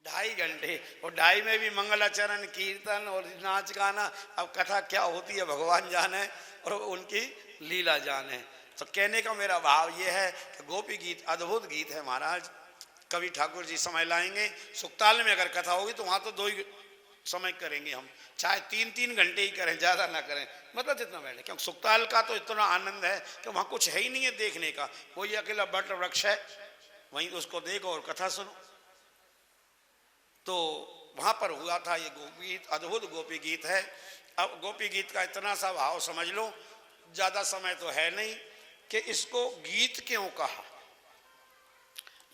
2.5 घंटे, और 2.5 में भी मंगलाचरण कीर्तन और नाच गाना। अब कथा क्या होती है भगवान जाने और उनकी लीला जाने। तो कहने का मेरा भाव ये है कि गोपी गीत अद्भुत गीत है महाराज। कवि ठाकुर जी समय लाएंगे, सुक्ताल में अगर कथा होगी तो वहां तो 2 ही समय करेंगे हम, चाहे 3-3 घंटे ही करें, ज्यादा ना करें, मतलब जितना बैठे। क्योंकि सुक्ताल का तो इतना आनंद है कि वहां कुछ है ही नहीं है देखने का, कोई अकेला बट वृक्ष है, वहीं उसको देखो और कथा सुनो। तो वहां पर हुआ था ये गोपी गीत, अद्भुत गोपी गीत है। अब गोपी गीत का इतना सा भाव समझ लो, ज्यादा समय तो है नहीं, कि इसको गीत क्यों कहा।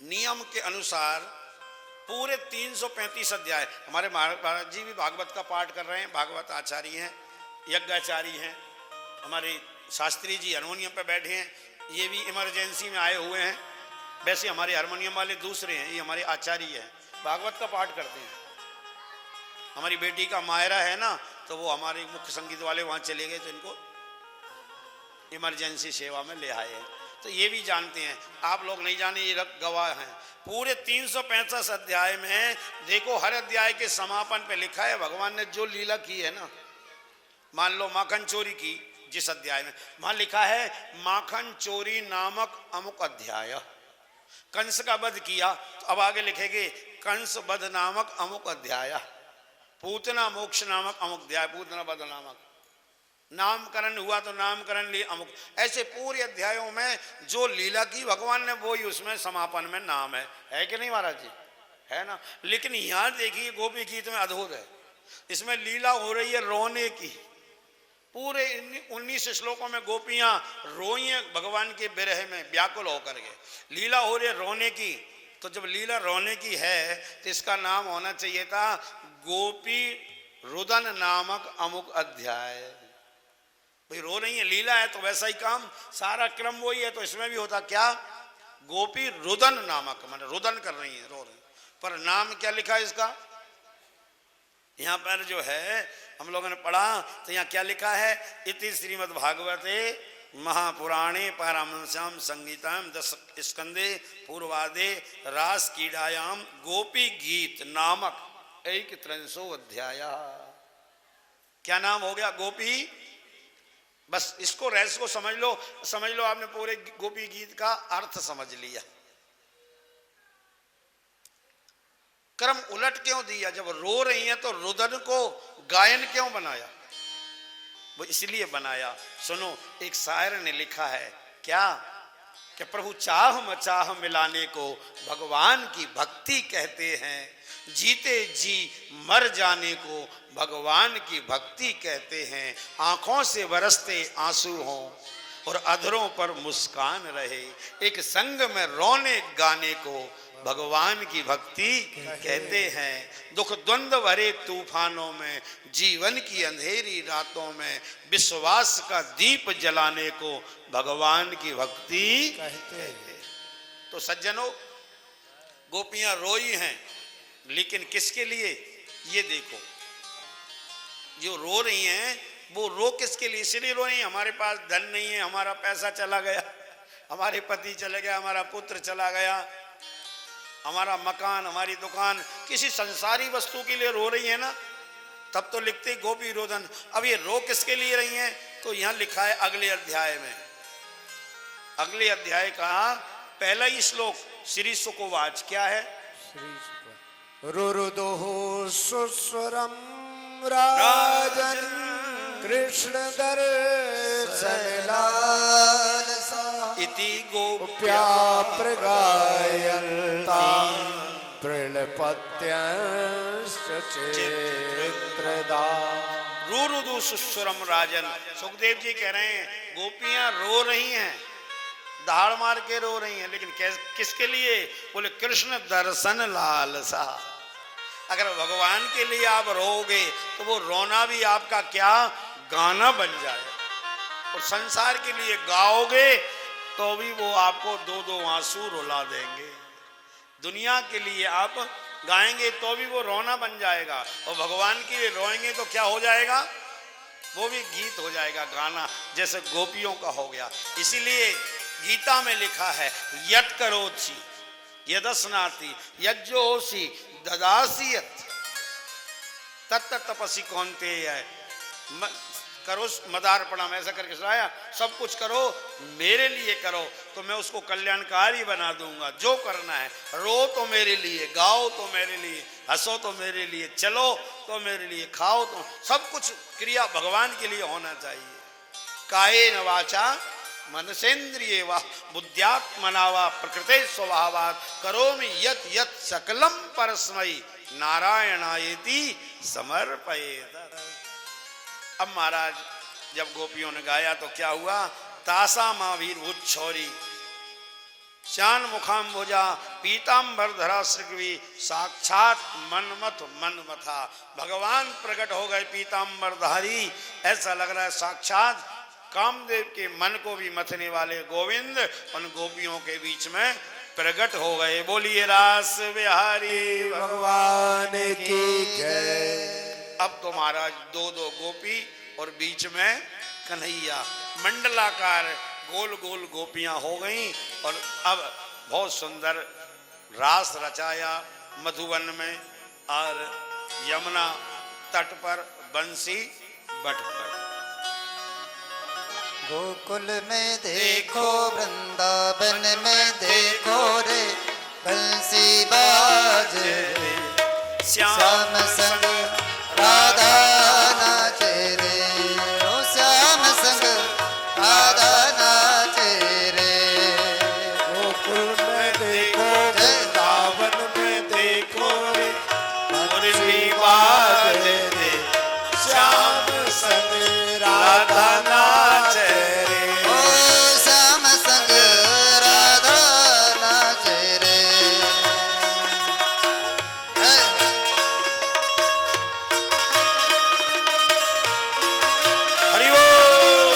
नियम के अनुसार पूरे 335 अध्याय, हमारे महाराज जी भी भागवत का पाठ कर रहे हैं, भागवत आचार्य हैं, यज्ञाचारी हैं, हमारे शास्त्री जी हारमोनियम पे बैठे हैं, ये भी इमरजेंसी में आए हुए हैं। वैसे हमारे हारमोनियम वाले दूसरे हैं, ये हमारे आचार्य हैं, भागवत का पाठ करते हैं। हमारी बेटी का मायरा है ना, तो वो हमारे मुख्य संगीत वाले वहां चले गए, तो इनको इमरजेंसी सेवा में ले आए हैं। तो ये भी जानते हैं, आप लोग नहीं जाने, ये गवाह हैं। पूरे 365 अध्याय में देखो, हर अध्याय के समापन पे लिखा है भगवान ने जो लीला की है ना। मान लो माखन चोरी की जिस अध्याय में, वहां लिखा है माखन चोरी नामक अमुक अध्याय। कंस का वध किया, तो अब आगे लिखेंगे कंस वध नामक अमुक अध्याय। पूतना मोक्ष नामक अमुक अध्याय, पूतना वध नामक। नामकरण हुआ तो नामकरण लिए अमुक। ऐसे पूरे अध्यायों में जो लीला की भगवान ने, वो ही उसमें समापन में नाम है कि नहीं महाराज जी, है ना। लेकिन यहां देखिए गोपी गीत में अद्भुत है, इसमें लीला हो रही है रोने की। पूरे 19 श्लोकों में गोपियां रोई हैं भगवान के विरह में व्याकुल होकर के, लीला हो रही है रोने की। तो जब लीला रोने की है तो इसका नाम होना चाहिए था गोपी रुदन नामक अमुक अध्याय। भाई रो रही है, लीला है तो वैसा ही काम, सारा क्रम वही है, तो इसमें भी होता क्या, गोपी रुदन नामक, माने रुदन कर रही है, रो रही है। पर नाम क्या लिखा है इसका, यहाँ पर जो है हम लोगों ने पढ़ा तो यहाँ क्या लिखा है, इति श्रीमद् भागवते महापुराणे पारमहंस्याम संगीताम 10 स्कंदे पूर्वादे रास कीड़ायाम गोपी गीत नामक 1 अध्याय। क्या नाम हो गया, गोपी। बस इसको रहस्य को समझ लो आपने पूरे गोपी गीत का अर्थ समझ लिया। क्रम उलट क्यों दिया, जब रो रही हैं तो रुदन को गायन क्यों बनाया, वो इसलिए बनाया। सुनो, एक शायर ने लिखा है क्या, कि प्रभु चाह मचाह मिलाने को भगवान की भक्ति कहते हैं, जीते जी मर जाने को भगवान की भक्ति कहते हैं। आंखों से बरसते आंसू हों और अधरों पर मुस्कान रहे, एक संग में रोने गाने को भगवान की भक्ति कहते हैं। दुख द्वंद्व भरे तूफानों में, जीवन की अंधेरी रातों में विश्वास का दीप जलाने को भगवान की भक्ति कहते हैं। तो सज्जनों, गोपियां रोई हैं, लेकिन किसके लिए, ये देखो, जो रो रही हैं वो रो किसके लिए, इसलिए रो रही हैं हमारे पास धन नहीं है, हमारा पैसा चला गया, हमारे पति चले गया, हमारा पुत्र चला गया, हमारा मकान, हमारी दुकान, किसी संसारी वस्तु के लिए रो रही है ना, तब तो लिखते गोपी रोदन। अब ये रो किसके लिए रही हैं, तो यहां लिखा है अगले अध्याय में, अगले अध्याय का पहला ही श्लोक श्री सुकोवाच क्या है, रुरुदुः सुस्वरम राजन कृष्ण दर्शन लालसा इति गोप्या प्रगायन्ता प्रणपत्यंश्च चित्रदा। रुरुदु सुस्वरम राजन, सुखदेव जी कह रहे हैं गोपियां रो रही हैं, दहाड़ मार के रो रही हैं, लेकिन किसके लिए, बोले कृष्ण दर्शन लालसा। अगर भगवान के लिए आप रोगे तो वो रोना भी आपका क्या गाना बन जाए, और संसार के लिए गाओगे तो भी वो आपको 2-2 आंसू रुला देंगे। दुनिया के लिए आप गाएंगे तो भी वो रोना बन जाएगा, और भगवान के लिए रोएंगे तो क्या हो जाएगा, वो भी गीत हो जाएगा, गाना, जैसे गोपियों का हो गया। इसीलिए गीता में लिखा है यत् करोति, यदस्नाति यज्जोसी ददासी तत्त तपसी कौन्तेय है। करो मदार्पणम, ऐसा करके सुनाया, सब कुछ करो मेरे लिए करो तो मैं उसको कल्याणकारी बना दूंगा। जो करना है, रो तो मेरे लिए, गाओ तो मेरे लिए, हंसो तो मेरे लिए, चलो तो मेरे लिए, खाओ तो, सब कुछ क्रिया भगवान के लिए होना चाहिए। कायेन वाचा मनसेन्द्रिये वा बुद्ध्यात्मना वा प्रकृते स्वभावात् करोमि यत् यत् सकलम परस्मै नारायणायेति समर्पयेत्। अब महाराज जब गोपियों ने गाया तो क्या हुआ, तासा महावीर उच्छौरी चान मुखाम्बुजा पीताम्बर धरा श्रीग्वी साक्षात मनमथ मनमथा। भगवान प्रकट हो गए पीताम्बर धारी, ऐसा लग रहा है साक्षात कामदेव के मन को भी मथने वाले गोविंद उन गोपियों के बीच में प्रकट हो गए। बोलिए रास बिहारी भगवान की जय। अब तो महाराज दो दो गोपी और बीच में कन्हैया, मंडलाकार गोल गोल गोपियां हो गईं और अब बहुत सुंदर रास रचाया मधुवन में और यमुना तट पर बंसी बट पर। गोकुल में देखो वृंदावन में देखो रे बंसी बाज रे श्याम संग राधा नाचे रे, ओ श्याम संग राधा नाचे रे। गोकुल में देखो वृंदावन में देखो रे बंसी बाज रे श्याम संग राधा नाचे रे। ओ श्याम संग राधा नाचे रे। हरि बोल।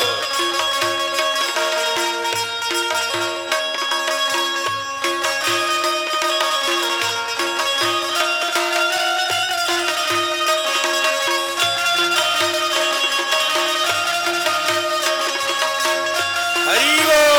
हरि बोल।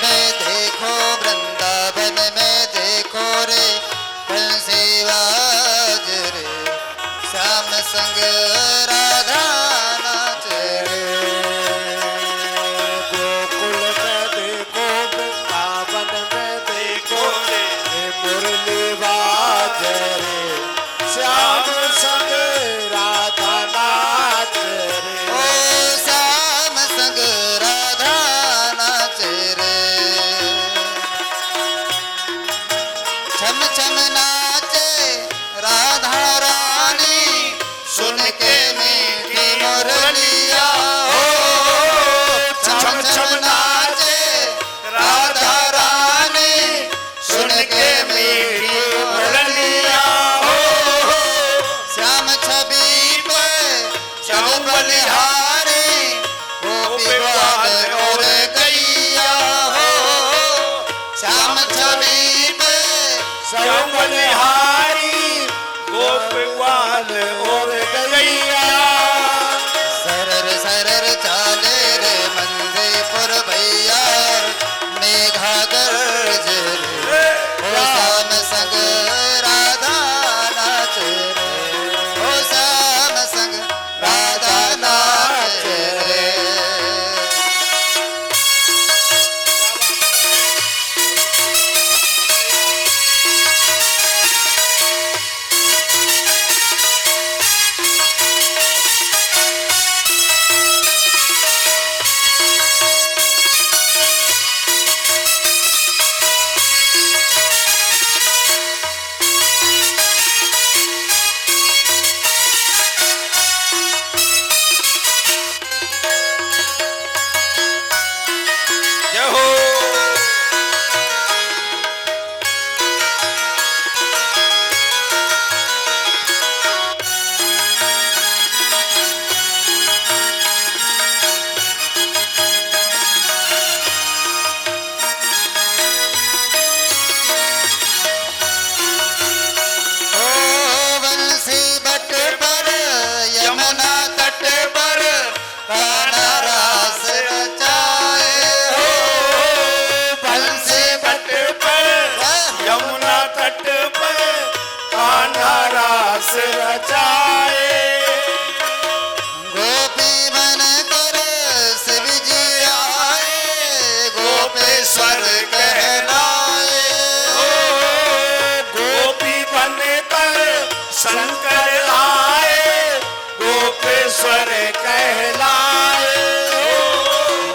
में देखो वृंदावन में देखो रे बंसी बाज रे श्याम संग राधा नाचे रे। गोकुल में देखो वृंदावन में देखो रे मुरली बाज रे श्याम संग राधा नाच रे। ओ श्याम संग राधा नाचे रे। छम छम नाचे राधा रानी सुन के मीठी मुरलिया हो। छम छम नाचे राधा रानी सुन के मीठी मुरलिया हो। श्याम छवि पे श्याम बलिहारी गोपी ग्वाल और गैया हो। श्याम छवि पे श्याम बलिहारी गोप ग्वाल और गैया। सरर सरर चाले रे मंदीपुर भैया मेघा गर्ज रे। ओ श्याम संग राधा नाच रे, ओ श्याम संग राधा नाच रे। रास रचाए। गोपी बन कर शिव जी आए, गोपेश्वर कहलाए। गोपी बन कर शंकर आए, गोपेश्वर कहलाए।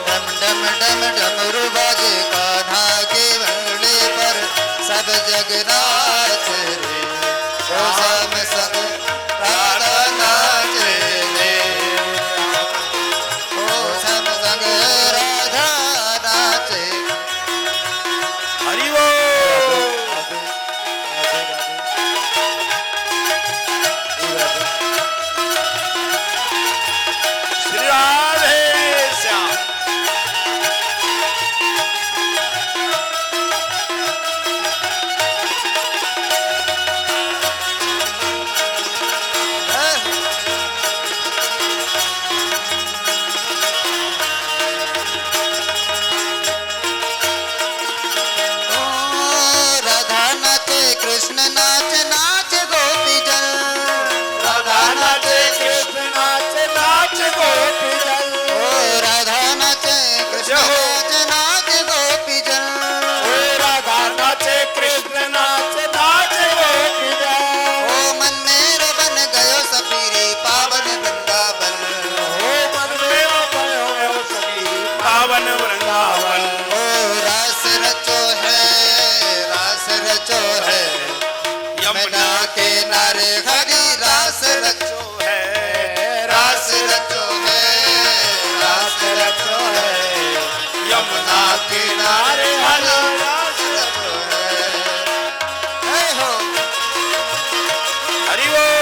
डम डम डम डमरू बाजे कान्हा के बंगले पर, सब जग नाच रे, ओ श्याम संग राधा नाच रे, ओ श्याम संग राधा नाच। हरि बोल। श्री राधे श्याम। राधा नाचे कृष्ण नाच नाच गोपी जन, राधा नाचे कृष्ण नाच नाच गोपी जन। ओ राधा नाचे कृष्ण नाच नाच गोपी जन, ओ राधा नाचे कृष्ण नाच नाच गोपी जन। ओ मन मेरा बन गयो सफीरी पावन वृंदावन, ओ मन मेरा भयो सखी पावन वृंदावन। ओ रास रचो है, रास रचो है, यमुना के नारे हरी रास रचो है रास रचो है, रास रचो है, यमुना किनारे हरी रास रचो है। हे हो हरि बोल।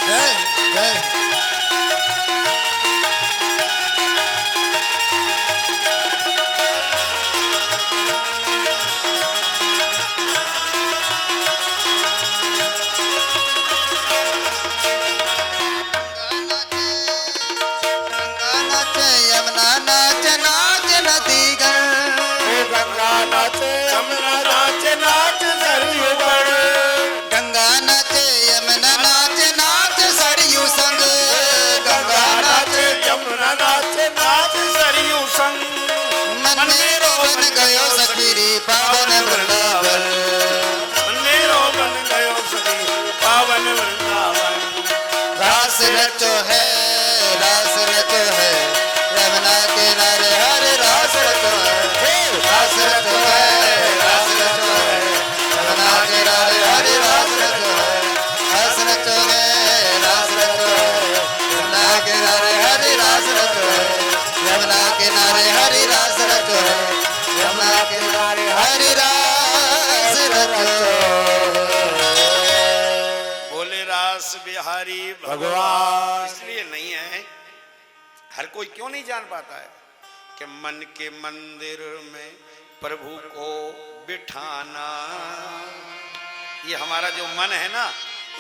जय जय गंगा नाचे यमुना नाच नाच नदी गण, ओ गंगा नाचे यमुना नाच नाच सरयू गण। गंगा नाचे यमुना नाच नाच सरयू संग, गंगा नाचे यमुना नाच नाच सरयू संग। मन मेरो बन गयो सखीरी पावन वृंदावन, मेरो बन गयो सखी पावन वृंदावन। रास रचो है, रास रचो है, यमुना किनारे हरे रास रचो है, रास रचो है, रास रचो है, यमुना किनारे हरे रास रचो है, रास रचो है, रास रचो है, यमुना किनारे हरे रास रचो है, यमुना किनारे हरे रास रचो है, यमुना किनारे हरे रास रचो है। बोले रास बिहारी भगवान। इसलिए नहीं है, हर कोई क्यों नहीं जान पाता है कि मन के मंदिर में प्रभु को बिठाना। ये हमारा जो मन है ना,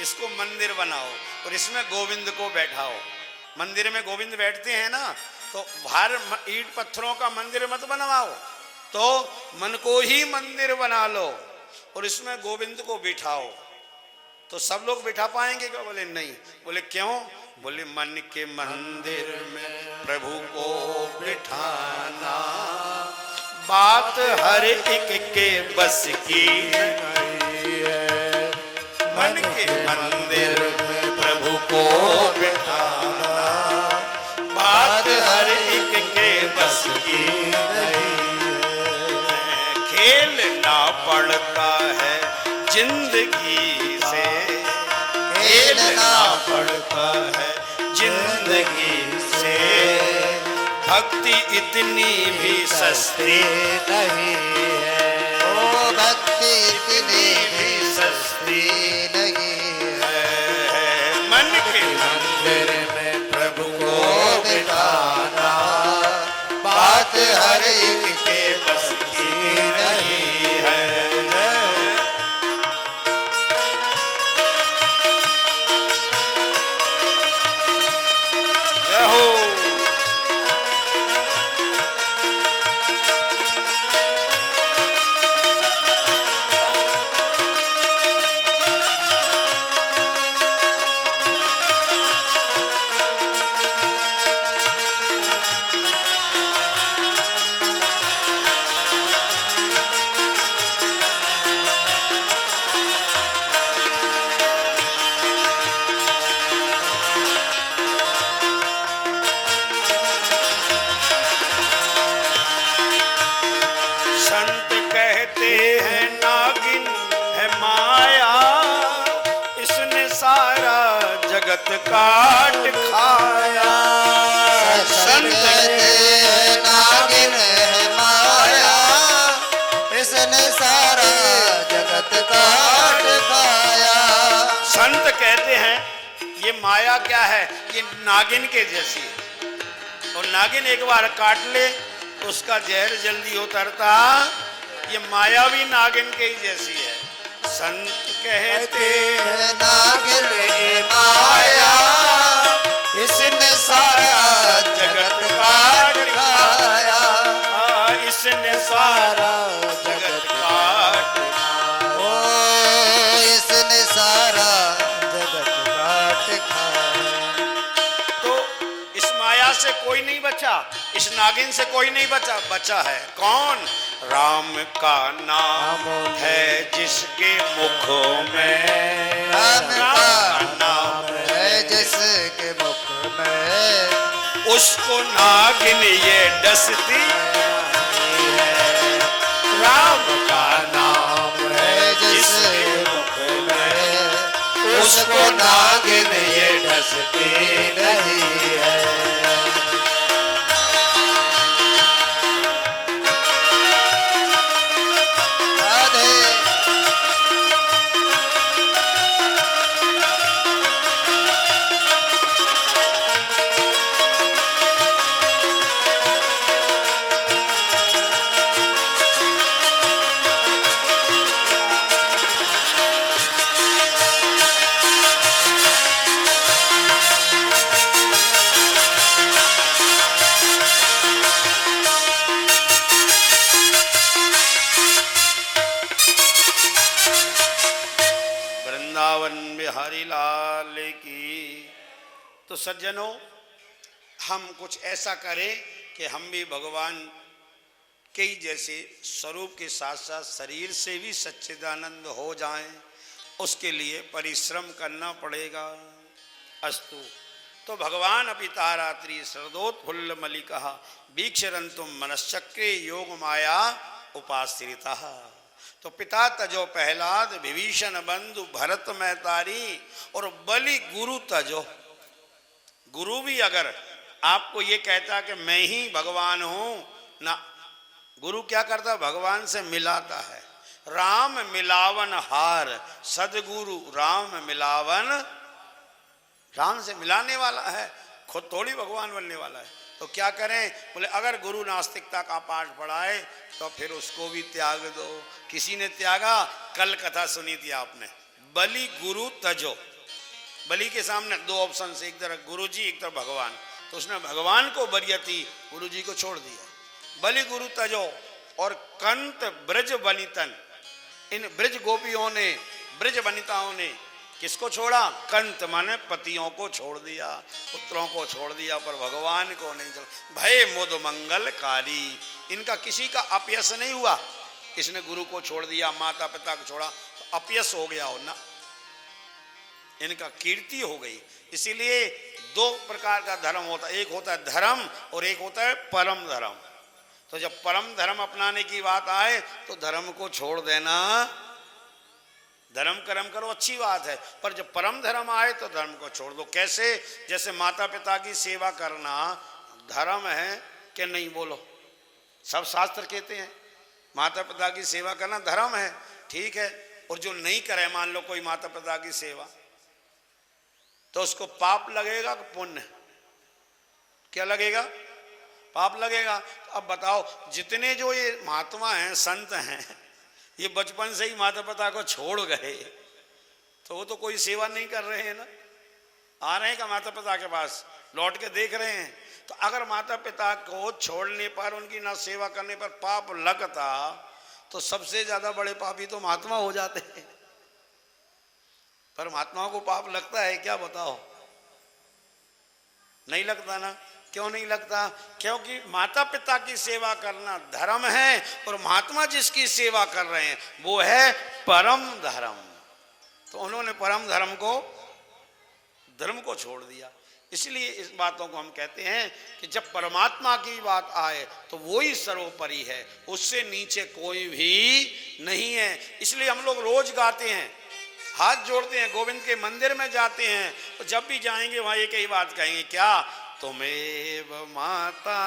इसको मंदिर बनाओ और इसमें गोविंद को बैठाओ। मंदिर में गोविंद बैठते हैं ना, तो बाहर ईंट पत्थरों का मंदिर मत बनवाओ, तो मन को ही मंदिर बना लो और इसमें गोविंद को बिठाओ, तो सब लोग बिठा पाएंगे क्या? बोले नहीं। बोले क्यों? बोले मन के मंदिर में प्रभु को बिठाना बात हर एक के बस की नहीं है। मन के मंदिर में प्रभु को बिठाना बात हर एक के बस की नहीं है। खेलना पड़ता है जिंदगी से, खेलना पड़ता है जिंदगी से। भक्ति इतनी भी सस्ती नहीं है, ओ भक्ति इतनी भी सस्ती नहीं है। मन के मंदिर में प्रभु को बिठाना बात हर एक के बस की नहीं है। जगत काट खाया। संत कहते हैं नागिन है माया, इसने सारा जगत काट खाया। संत कहते हैं ये माया क्या है, ये नागिन के जैसी है, और नागिन एक बार काट ले तो उसका जहर जल्दी उतरता, ये माया भी नागिन के ही जैसी है। संत कहते हैं नागिन है माया, इसने सारा जगत काट खाया। इसने सारा जगत काट, ओ इसने सारा जगत काट खाया। तो इस माया से कोई नहीं बचा, इस नागिन से कोई नहीं बचा, बचा है कौन? राम का नाम है जिसके मुख में, राम का नाम है जिसके मुख में, उसको नागिन ये डसती है। राम का नाम है जिसके मुख में, उसको नागिन ये डसती नहीं है। राधे वृंदावन बिहारी लाल की। तो सज्जनों, हम कुछ ऐसा करें कि हम भी भगवान के ही जैसे स्वरूप के साथ साथ शरीर से भी सच्चिदानंद हो जाएं, उसके लिए परिश्रम करना पड़ेगा। अस्तु। तो भगवान अपितारात्रि शरदोत्फुल्ल मलिका वीक्षरंतुम मनश्चक्रे योग माया उपाश्रिता। तो पिता तजो प्रहलाद विभीषण बंधु भरत मैतारी और बलि गुरु तजो। गुरु भी अगर आपको ये कहता कि मैं ही भगवान हूं ना, गुरु क्या करता? भगवान से मिलाता है। राम मिलावन हार, सदगुरु राम मिलावन, राम से मिलाने वाला है, खुद थोड़ी भगवान बनने वाला है। तो क्या करें? बोले अगर गुरु नास्तिकता का पाठ पढ़ाए तो फिर उसको भी त्याग दो। किसी ने त्यागा, कल कथा सुनी थी आपने, बलि गुरु तजो। बलि के सामने दो ऑप्शन से, एक तरफ गुरु जी एक तरफ भगवान, तो उसने भगवान को बरियती, गुरु जी को छोड़ दिया। बलि गुरु तजो। और कंत ब्रज बनितन, इन ब्रज गोपियों ने, ब्रज वनिताओं ने किसको छोड़ा? कंत माने पतियों को छोड़ दिया, पुत्रों को छोड़ दिया, पर भगवान को नहीं छोड़ा। भय मुद मंगलकारी, इनका किसी का अपयश नहीं हुआ। किसने गुरु को छोड़ दिया, माता पिता को छोड़ा, तो अपयश हो गया हो ना, इनका कीर्ति हो गई। इसीलिए दो प्रकार का धर्म होता है, एक होता है धर्म और एक होता है परम धर्म। तो जब परम धर्म अपनाने की बात आए तो धर्म को छोड़ देना, धर्म कर्म करो अच्छी बात है, पर जब परम धर्म आए तो धर्म को छोड़ दो। कैसे? जैसे माता पिता की सेवा करना धर्म है कि नहीं? बोलो। सब शास्त्र कहते हैं माता पिता की सेवा करना धर्म है, ठीक है। और जो नहीं करे, मान लो कोई माता पिता की सेवा, तो उसको पाप लगेगा कि पुण्य? क्या लगेगा? पाप लगेगा। अब बताओ, जितने जो ये महात्मा हैं, संत हैं, ये बचपन से ही माता पिता को छोड़ गए, तो वो तो कोई सेवा नहीं कर रहे हैं ना। आ रहे हैं क्या माता पिता के पास? लौट के देख रहे हैं। तो अगर माता पिता को छोड़ने पर, उनकी ना सेवा करने पर पाप लगता, तो सबसे ज्यादा बड़े पापी तो महात्मा हो जाते हैं। पर महात्माओं को पाप लगता है क्या? बताओ। नहीं लगता ना। क्यों नहीं लगता? क्योंकि माता पिता की सेवा करना धर्म है, और महात्मा जिसकी सेवा कर रहे हैं वो है परम धर्म। तो उन्होंने परम धर्म को, धर्म को छोड़ दिया। इसलिए इस बातों को हम कहते हैं कि जब परमात्मा की बात आए तो वो ही सर्वोपरि है, उससे नीचे कोई भी नहीं है। इसलिए हम लोग रोज गाते हैं, हाथ जोड़ते हैं, गोविंद के मंदिर में जाते हैं, तो जब भी जाएंगे वहां एक ही बात कहेंगे, क्या? तुमेव माता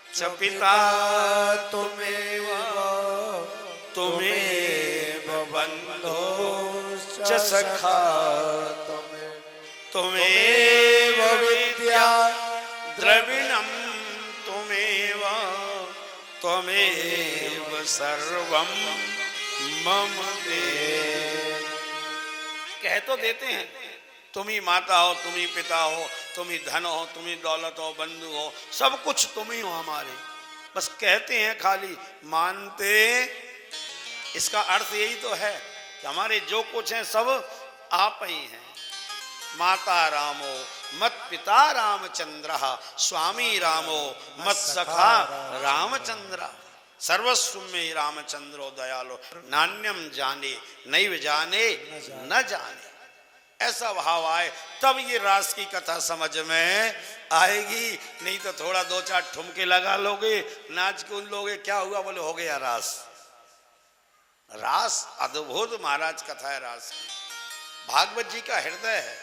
च पिता तुमेव तुमेव बंधो च सखा तुमेव विद्या द्रविणम तुमेव त्वमेव सर्वम मम देव। कह तो देते हैं तुम ही माता हो, तुम ही पिता हो, तुम ही धन हो, तुम ही दौलत हो, बंधु हो, सब कुछ तुम ही हो हमारे। बस कहते हैं खाली, मानते इसका अर्थ यही तो है कि हमारे जो कुछ है सब आप ही हैं। माता रामो मत पिता रामचंद्र स्वामी रामो मत सखा रामचंद्र सर्वस्व में रामचंद्रो दयालो नान्यम जाने नैव जाने न जाने। ऐसा भाव आए तब ये रास की कथा समझ में आएगी, नहीं तो थोड़ा दो चार ठुमके लगा लोगे, नाच कूद लोगे, क्या हुआ? बोले हो गया रास। रास अद्भुत महाराज कथा है रास की, भागवत जी का हृदय है।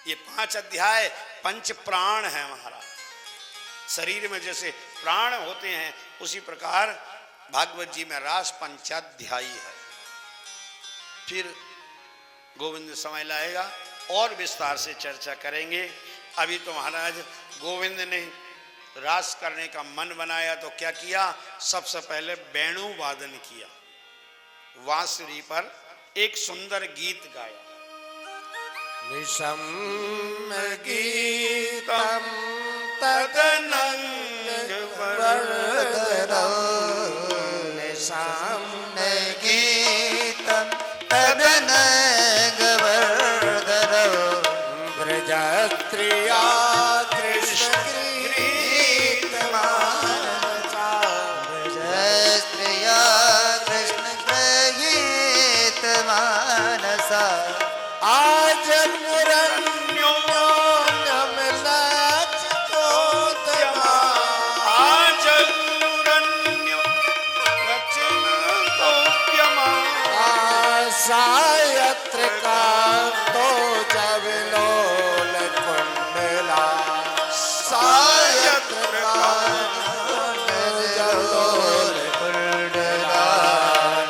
ये 5 अध्याय पंच प्राण है महाराज। शरीर में जैसे प्राण होते हैं उसी प्रकार भागवत जी में रास पंचाध्यायी है। फिर गोविंद समय लाएगा और विस्तार से चर्चा करेंगे। अभी तो महाराज गोविंद ने रास करने का मन बनाया तो क्या किया? सबसे पहले वेणु वादन किया, वांसुरी पर एक सुंदर गीत गाया। निशम गीतम तदनंग वर्धनम निशम गीतम तदनंग वर्धनम ब्रजस्त्रिया कृष्ण गीतमानसा ब्रजस्त्रिया कृष्ण गीतमानसा आज मुरण्यो नमलाच कोतमा आज मुरण्यो रचनतोप्यमा आसायत्र का तो जविलोल कुंडला सायत्र का जविलोल कुंडला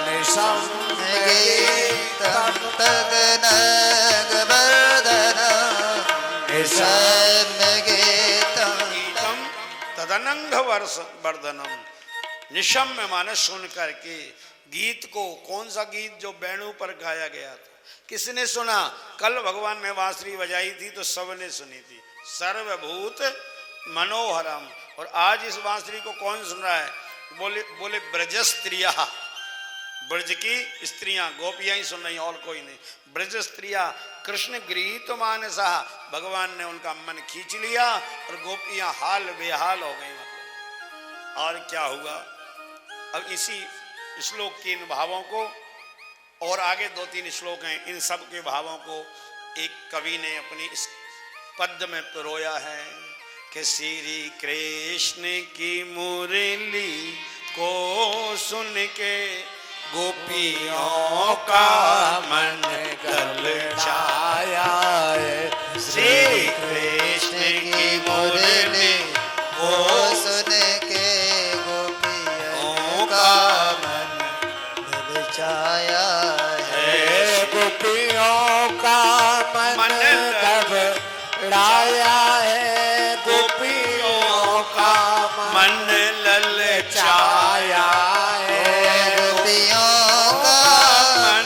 निशम गीतम तदनंग वर्धनम निशम गीतम गीतम तदनंग वर्धनम। निशम्य माने सुन करके गीत को। कौन सा गीत? जो वेणु पर गाया गया था। किसने सुना? कल भगवान ने बांसुरी बजाई थी तो सबने सुनी थी, सर्वभूत मनोहरम। और आज इस बांसुरी को कौन सुन रहा है? बोले ब्रज स्त्रिया, ब्रज की स्त्रियां, गोपियां ही सुन रही, और कोई नहीं। ब्रज स्त्रिया कृष्ण गृहीत मानसा, भगवान ने उनका मन खींच लिया और गोपियां हाल बेहाल हो गई। और क्या हुआ? अब इसी श्लोक के इन भावों को, और आगे 2-3 श्लोक हैं, इन सब के भावों को एक कवि ने अपनी इस पद्य में पिरोया है कि श्री कृष्ण की मुरली को सुन के गोपियों का मन गलचाया है। श्री कृष्ण की मुरली को सुन के गोपियों का मन ललचाया है। गोपियों का मन घबराया है, गोपियों का मन ललचाया है, गोपियों का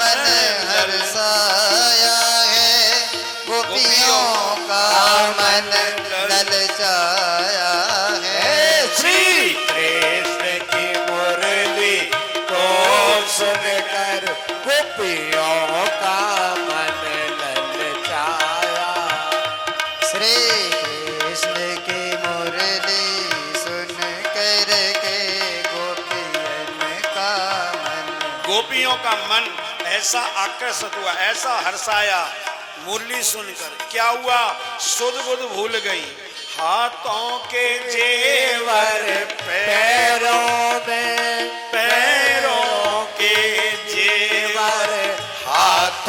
मन हर्षाया है, गोपियों का मन ललचाया है। श्री कृष्ण की मुरली को सुनकर गोपियों का मन ललचाया। श्री कृष्ण की मुरली सुन कर के गोपियन का मन, गोपियों का मन ऐसा आकर्षित हुआ, ऐसा हर्षाया मुरली सुनकर। क्या हुआ? सुध बुध भूल गई, हाथों के जेवर पैरों के जेवर, हाथ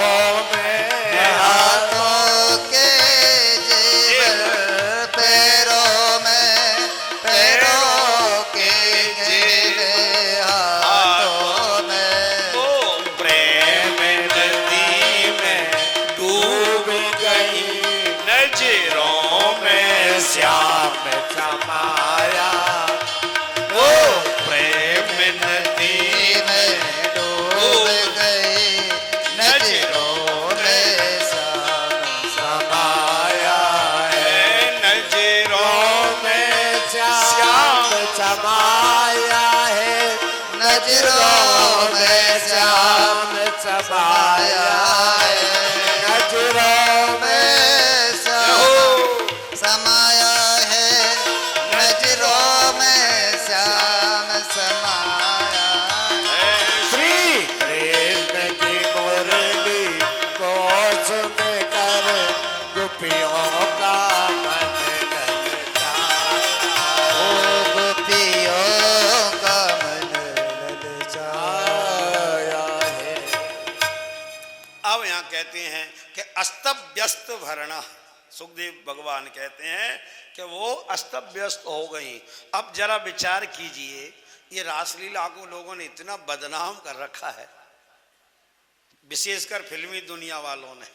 नजरों में श्याम समाया है, नजरों में श्याम समाया है, नजरों में श्याम समाया है। श्री कृष्ण की मुरली को सुनकर गोपियों का मन ललचाया, ओ गोपियों का मन ललचाया है। अब यहाँ कहते हैं कि अस्त व्यस्त भरणा, सुखदेव भगवान कहते हैं कि वो अस्त व्यस्त हो गई। अब जरा विचार कीजिए, ये रासलीला को लोगों ने इतना बदनाम कर रखा है, विशेषकर फिल्मी दुनिया वालों ने।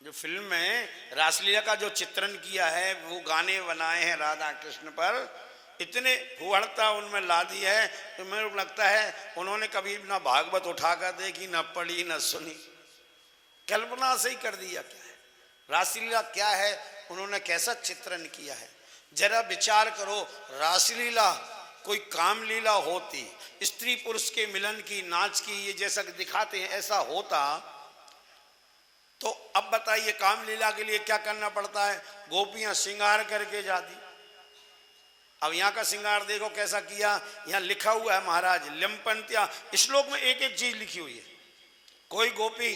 जो फिल्म में रासलीला का जो चित्रण किया है, वो गाने बनाए हैं राधा कृष्ण पर, इतने फुहड़ता उनमें ला दी है तो मेरे को लगता है उन्होंने कभी ना भागवत उठाकर देखी, ना पढ़ी, ना सुनी, कल्पना से ही कर दिया। क्या है रासलीला, क्या है, उन्होंने कैसा चित्रण किया है। जरा विचार करो, रासलीला कोई कामलीला होती, स्त्री पुरुष के मिलन की, नाच की, ये जैसा दिखाते हैं ऐसा होता, तो अब बताइए कामलीला के लिए क्या करना पड़ता है। गोपियां श्रृंगार करके जाती। अब यहाँ का श्रृंगार देखो कैसा किया। यहाँ लिखा हुआ है महाराज लिम्पंत्या, श्लोक में एक एक चीज लिखी हुई है। कोई गोपी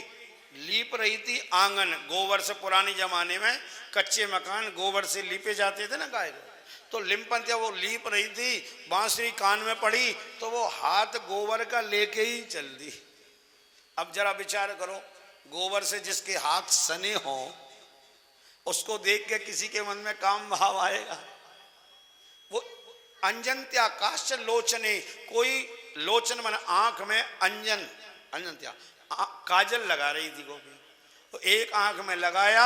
लीप रही थी आंगन, गोबर से, पुराने जमाने में कच्चे मकान गोबर से लीपे जाते थे ना गाय को, तो लिम्पंत्या वो लीप रही थी, बांसुरी कान में पड़ी तो वो हाथ गोबर का लेके ही चल दी। अब जरा विचार करो, गोबर से जिसके हाथ सने हो उसको देख के किसी के मन में काम भाव आएगा। वो अंजन्त्या काश्च लोचने, कोई लोचन मन आंख में अंजन, अंजन्त्या काजल लगा रही थी गोपी, तो एक आंख में लगाया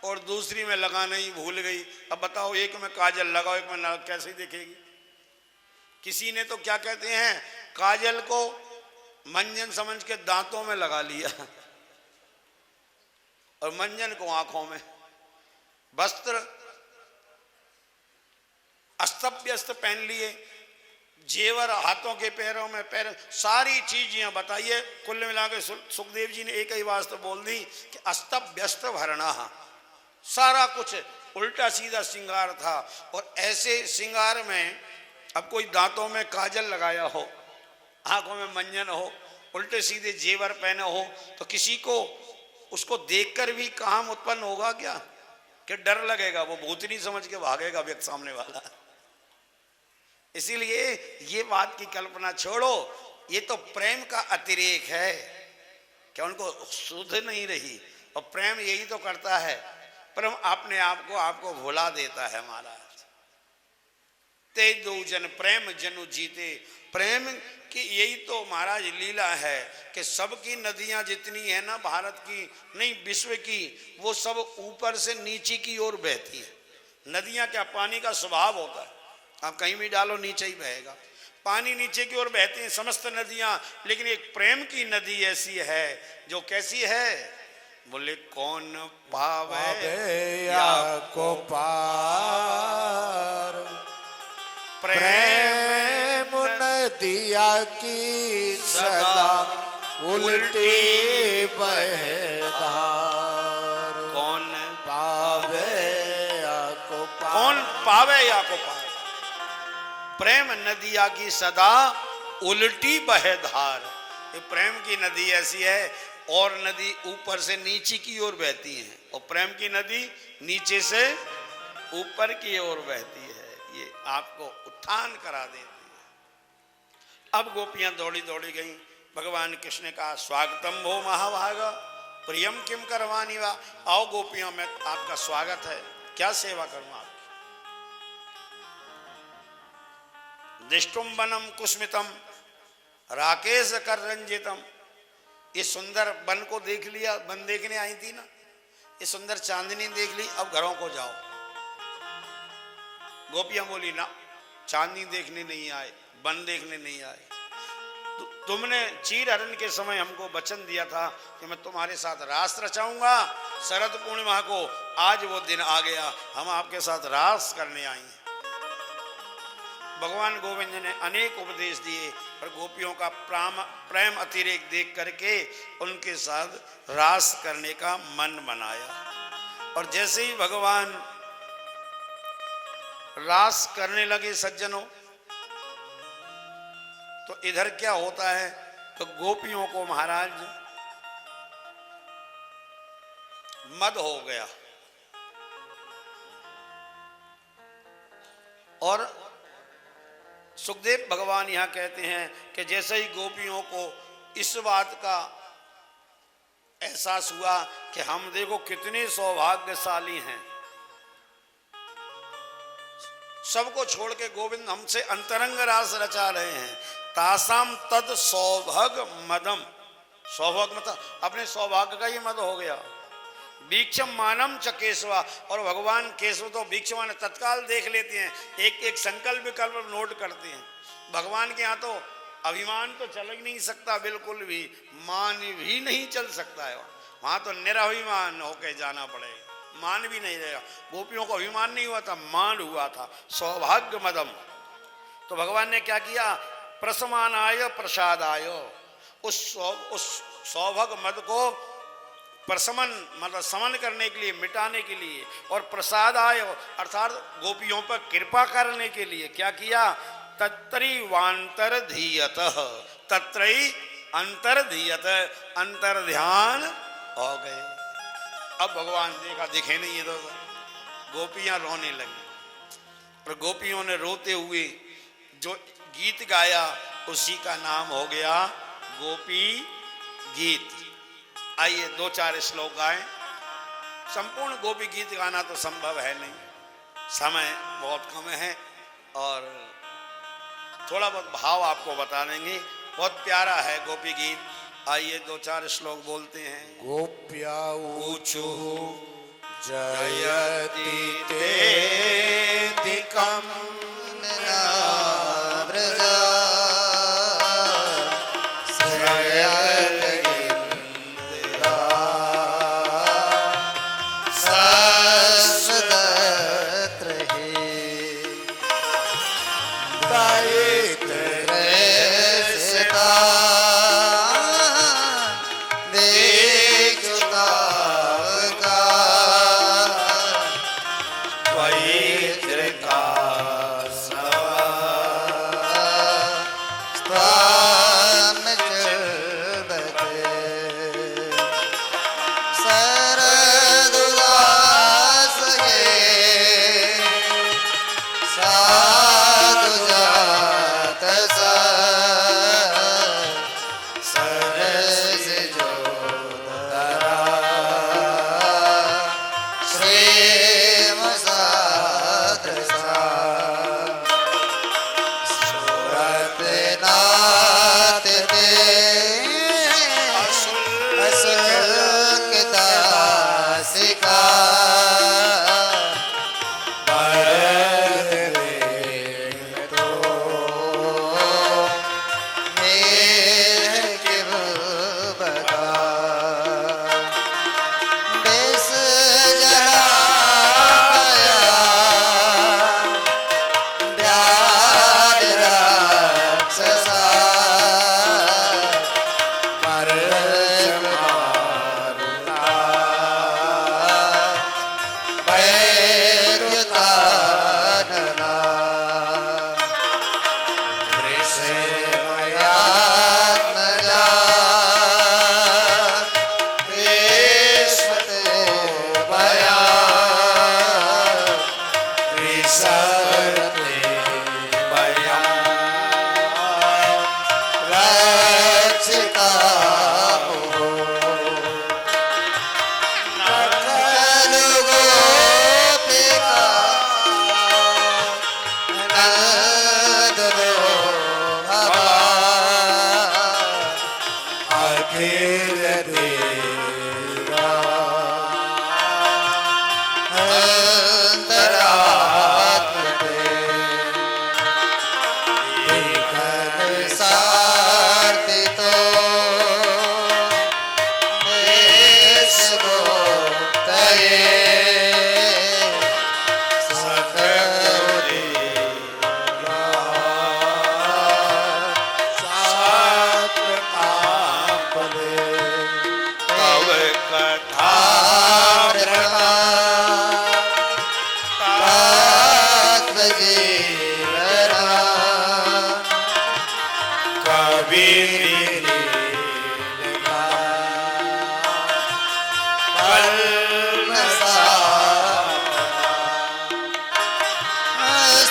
और दूसरी में लगाना ही भूल गई। अब बताओ, एक में काजल लगाओ एक में कैसे दिखेगी। किसी ने तो क्या कहते हैं, काजल को मंजन समझ के दांतों में लगा लिया और मंजन को आंखों में। वस्त्र अस्त-व्यस्त पहन लिए, जेवर हाथों के पैरों में, पैर, सारी चीजें बताइए। कुल मिला के सुखदेव जी ने एक ही बात तो बोल दी कि अस्त-व्यस्त भरणा, सारा कुछ उल्टा सीधा श्रृंगार था। और ऐसे श्रृंगार में अब कोई दांतों में काजल लगाया हो, आंखों में मंजन हो, उल्टे सीधे जेवर पहने हो, तो किसी को उसको देखकर भी काम उत्पन्न होगा क्या, कि डर लगेगा, वो भूतनी समझ के भागेगा व्यक्ति सामने वाला। इसीलिए ये बात की कल्पना छोड़ो, ये तो प्रेम का अतिरेक है कि उनको सुध नहीं रही। और प्रेम यही तो करता है, प्रेम अपने आप को आपको भुला देता है महाराज। ते दो जन प्रेम जनु जीते, प्रेम की यही तो महाराज लीला है कि सबकी नदियां जितनी है ना भारत की नहीं विश्व की, वो सब ऊपर से नीचे की ओर बहती है। नदियां क्या, पानी का स्वभाव होता है, आप कहीं भी डालो नीचे ही बहेगा, पानी नीचे की ओर बहती हैं समस्त नदियां। लेकिन एक प्रेम की नदी ऐसी है जो कैसी है, बोले कौन पावे या को पार, प्रेम नदिया की सदा उल्टी बहधार। कौन पावे या को पार, कौन पावे या को पार, प्रेम नदिया की सदा उल्टी बहेधार। ये प्रेम की नदी ऐसी है, और नदी ऊपर से नीचे की ओर बहती है, और प्रेम की नदी नीचे से ऊपर की ओर बहती है। ये आपको उत्थान करा देती है। अब गोपियां दौड़ी दौड़ी गईं, भगवान कृष्ण का स्वागतम भो महाभाग प्रियम किम करवानी वा, आओ गोपियों में आपका स्वागत है, क्या सेवा करूं आपकी। दिष्टुम वनम कुस्मितम राकेश कर रंजितम, ये सुंदर वन को देख लिया, वन देखने आई थी ना, ये सुंदर चांदनी देख ली, अब घरों को जाओ। गोपियां बोली ना, चांदनी देखने नहीं आए, वन देखने नहीं आए, तुमने चीर हरण के समय हमको वचन दिया था कि मैं तुम्हारे साथ रास रचाऊंगा, शरद पूर्णिमा को, आज वो दिन आ गया, हम आपके साथ रास करने आई हैं। भगवान गोविंद ने अनेक उपदेश दिए, पर गोपियों का प्रेम अतिरेक देख करके उनके साथ रास करने का मन बनाया। और जैसे ही भगवान रास करने लगे सज्जनों, तो इधर क्या होता है, तो गोपियों को महाराज मद हो गया। और सुखदेव भगवान यहां कहते हैं कि जैसे ही गोपियों को इस बात का एहसास हुआ कि हम देखो कितने सौभाग्यशाली हैं, सबको छोड़ के गोविंद हमसे अंतरंग रास रचा रहे हैं। तासाम तद सौभग मदम, सौभाग्य मतलब अपने सौभाग्य का ही मद हो गया। वीक्षम मानम च केशवा, और भगवान केशव तो वीक्षमान तत्काल देख लेते हैं, एक एक संकल्प विकल्प नोट करते हैं। भगवान के यहाँ तो अभिमान तो चल ही नहीं सकता, बिल्कुल भी मान भी नहीं चल सकता है। वहां तो निराभिमान होके जाना पड़ेगा, मान भी नहीं रहेगा। गोपियों को अभिमान नहीं हुआ था, मान हुआ था, सौभाग्य मदम। तो भगवान ने क्या किया, प्रसमानाय प्रसादाय, उस सौभाग्य मद को प्रशमन मतलब समन करने के लिए, मिटाने के लिए, और प्रसाद आय अर्थात गोपियों पर कृपा करने के लिए क्या किया, तत्रैवांतर धीयत, तत्रई अंतर धीयत, अंतर ध्यान हो गए। अब भगवान देखा, दिखे नहीं ये तो गोपियां रोने लगी। और गोपियों ने रोते हुए जो गीत गाया उसी का नाम हो गया गोपी गीत। आइए 2-4 श्लोक गाएं। संपूर्ण गोपी गीत गाना तो संभव है नहीं, समय बहुत कम है, और थोड़ा बहुत भाव आपको बता देंगे। बहुत प्यारा है गोपी गीत। आइए 2-4 श्लोक बोलते हैं। गोप्या ऊचु जयति तेदिकं व्रजा श्रयत गिरिन्द्रा सस्वदत्र हि दायित्रेसिता देक्षुतावका वैद्रिका कबीर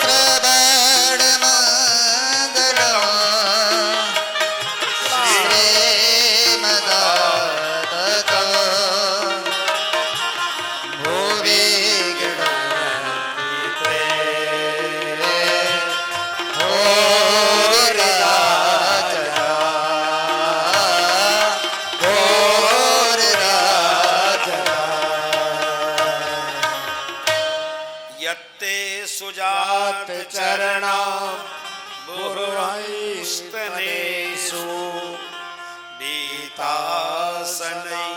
श्रवण मंगलम श्रीमदाततो भुवि गणपते होरिराजना होरिराजना यत्ते सुजात चरणा बुरुस्तनेषु बीतासनै